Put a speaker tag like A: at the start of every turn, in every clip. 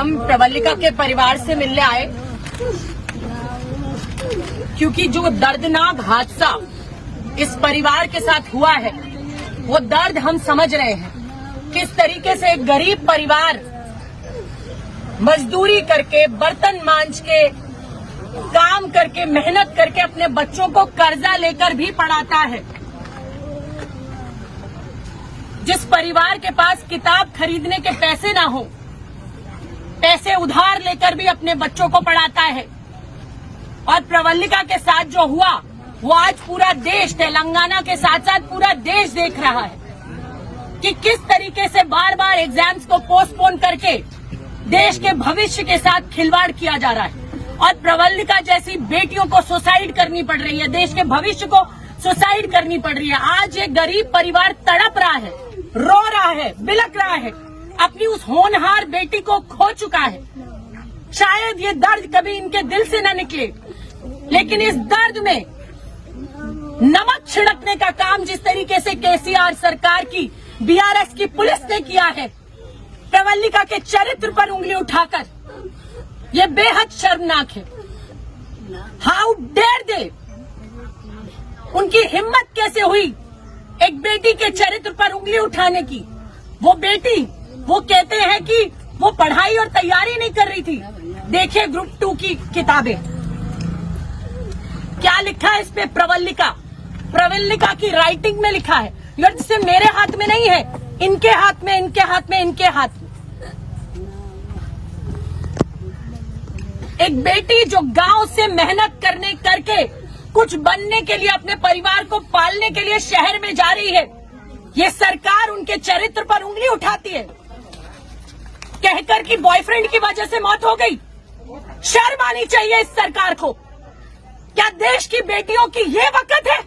A: हम प्रवल्लिका के परिवार से मिलने आए क्योंकि जो दर्दनाक हादसा इस परिवार के साथ हुआ है वो दर्द हम समझ रहे हैं। किस तरीके से एक गरीब परिवार मजदूरी करके, बर्तन मांज के, काम करके, मेहनत करके अपने बच्चों को कर्जा लेकर भी पढ़ाता है। जिस परिवार के पास किताब खरीदने के पैसे ना हो, पैसे उधार लेकर भी अपने बच्चों को पढ़ाता है। और प्रवल्लिका के साथ जो हुआ वो आज पूरा देश, तेलंगाना के साथ साथ पूरा देश देख रहा है कि किस तरीके से बार बार एग्जाम्स को पोस्टपोन करके देश के भविष्य के साथ खिलवाड़ किया जा रहा है। और प्रवल्लिका जैसी बेटियों को सुसाइड करनी पड़ रही है, देश के भविष्य को सुसाइड करनी पड़ रही है। आज एक गरीब परिवार तड़प रहा है, रो रहा है, बिलख रहा है, अपनी उस होनहार बेटी को खो चुका है। शायद ये दर्द कभी इनके दिल से न निकले, लेकिन इस दर्द में नमक छिड़कने का काम जिस तरीके से केसीआर सरकार की, बीआरएस की पुलिस ने किया है, प्रवल्लिका के चरित्र पर उंगली उठाकर, ये बेहद शर्मनाक है। हाउ डेयर दे, उनकी हिम्मत कैसे हुई एक बेटी के चरित्र पर उंगली उठाने की। वो बेटी, वो कहते हैं कि वो पढ़ाई और तैयारी नहीं कर रही थी। देखिए ग्रुप 2 की किताबें, क्या लिखा है इस पे? प्रवल्लिका की राइटिंग में लिखा है। ये मेरे हाथ में नहीं है, इनके हाथ में, इनके हाथ में, इनके हाथ में। एक बेटी जो गांव से मेहनत करके कुछ बनने के लिए, अपने परिवार को पालने के लिए शहर में जा रही है, ये सरकार उनके चरित्र पर उंगली उठाती है, कहकर कि बॉयफ्रेंड की वजह से मौत हो गई। शर्म आनी चाहिए इस सरकार को। क्या देश की बेटियों की ये वक्त है?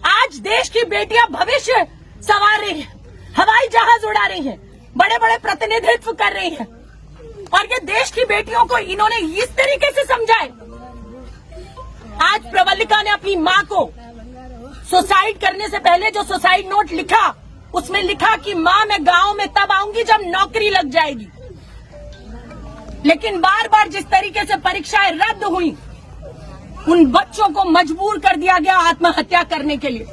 A: आज देश की बेटियां भविष्य संवार रही हैं, हवाई जहाज उड़ा रही हैं, बड़े बड़े प्रतिनिधित्व कर रही हैं, और ये देश की बेटियों को इन्होंने इस तरीके से समझाए। आज प्रवल्लिका ने अपनी मां को सुसाइड करने से पहले जो सुसाइड नोट लिखा, उसमें लिखा कि मां, मैं गांव में तब आऊंगी जब नौकरी लग जाएगी। लेकिन बार बार जिस तरीके से परीक्षाएं रद्द हुई, उन बच्चों को मजबूर कर दिया गया आत्महत्या करने के लिए।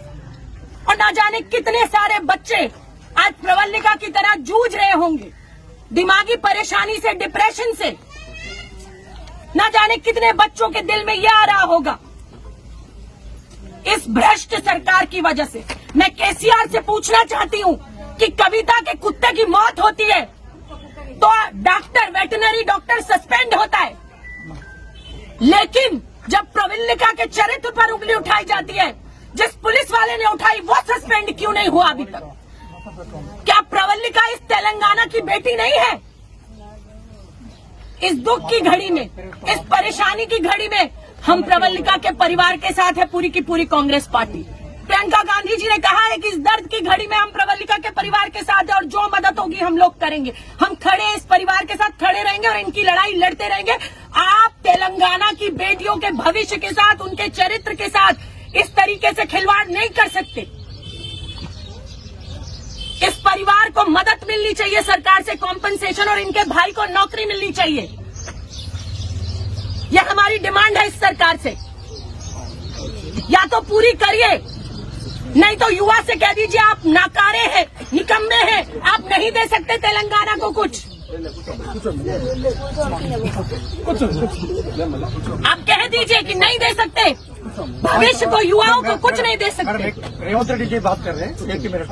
A: और ना जाने कितने सारे बच्चे आज प्रवल्लिका की तरह जूझ रहे होंगे, दिमागी परेशानी से, डिप्रेशन से। ना जाने कितने बच्चों के दिल में यह आ रहा होगा। इस भ्रष्ट सरकार की वजह से मैं केसीआर से पूछना चाहती हूं कि कविता के कुत्ते की मौत होती है तो डॉक्टर, वेटरनरी डॉक्टर सस्पेंड होता है, लेकिन जब प्रवल्लिका के चरित्र पर उंगली उठाई जाती है, जिस पुलिस वाले ने उठाई, वो सस्पेंड क्यों नहीं हुआ अभी तक? क्या प्रवल्लिका इस तेलंगाना की बेटी नहीं है? इस दुख की घड़ी में, इस परेशानी की घड़ी में हम प्रवल्लिका के परिवार के साथ है पूरी की पूरी कांग्रेस पार्टी। प्रियंका गांधी जी ने कहा है कि इस दर्द की घड़ी में हम प्रवल्लिका के परिवार के साथ है और जो मदद होगी हम लोग करेंगे। हम खड़े हैं, इस परिवार के साथ खड़े रहेंगे और इनकी लड़ाई लड़ते रहेंगे। आप तेलंगाना की बेटियों के भविष्य के साथ, उनके चरित्र के साथ इस तरीके से खिलवाड़ नहीं कर सकते। इस परिवार को मदद मिलनी चाहिए सरकार से, कॉम्पनसेशन, और इनके भाई को नौकरी मिलनी चाहिए। यह हमारी डिमांड है इस सरकार से। या तो पूरी करिए, नहीं तो युवा से कह दीजिए आप नाकारे हैं, निकम्मे हैं, आप नहीं दे सकते तेलंगाना को कुछ। आप कह दीजिए कि नहीं दे सकते, भविष्य को, युवाओं को कुछ नहीं दे सकते।
B: रेवंत रेड्डी की बात कर रहे हैं, एक मिनट।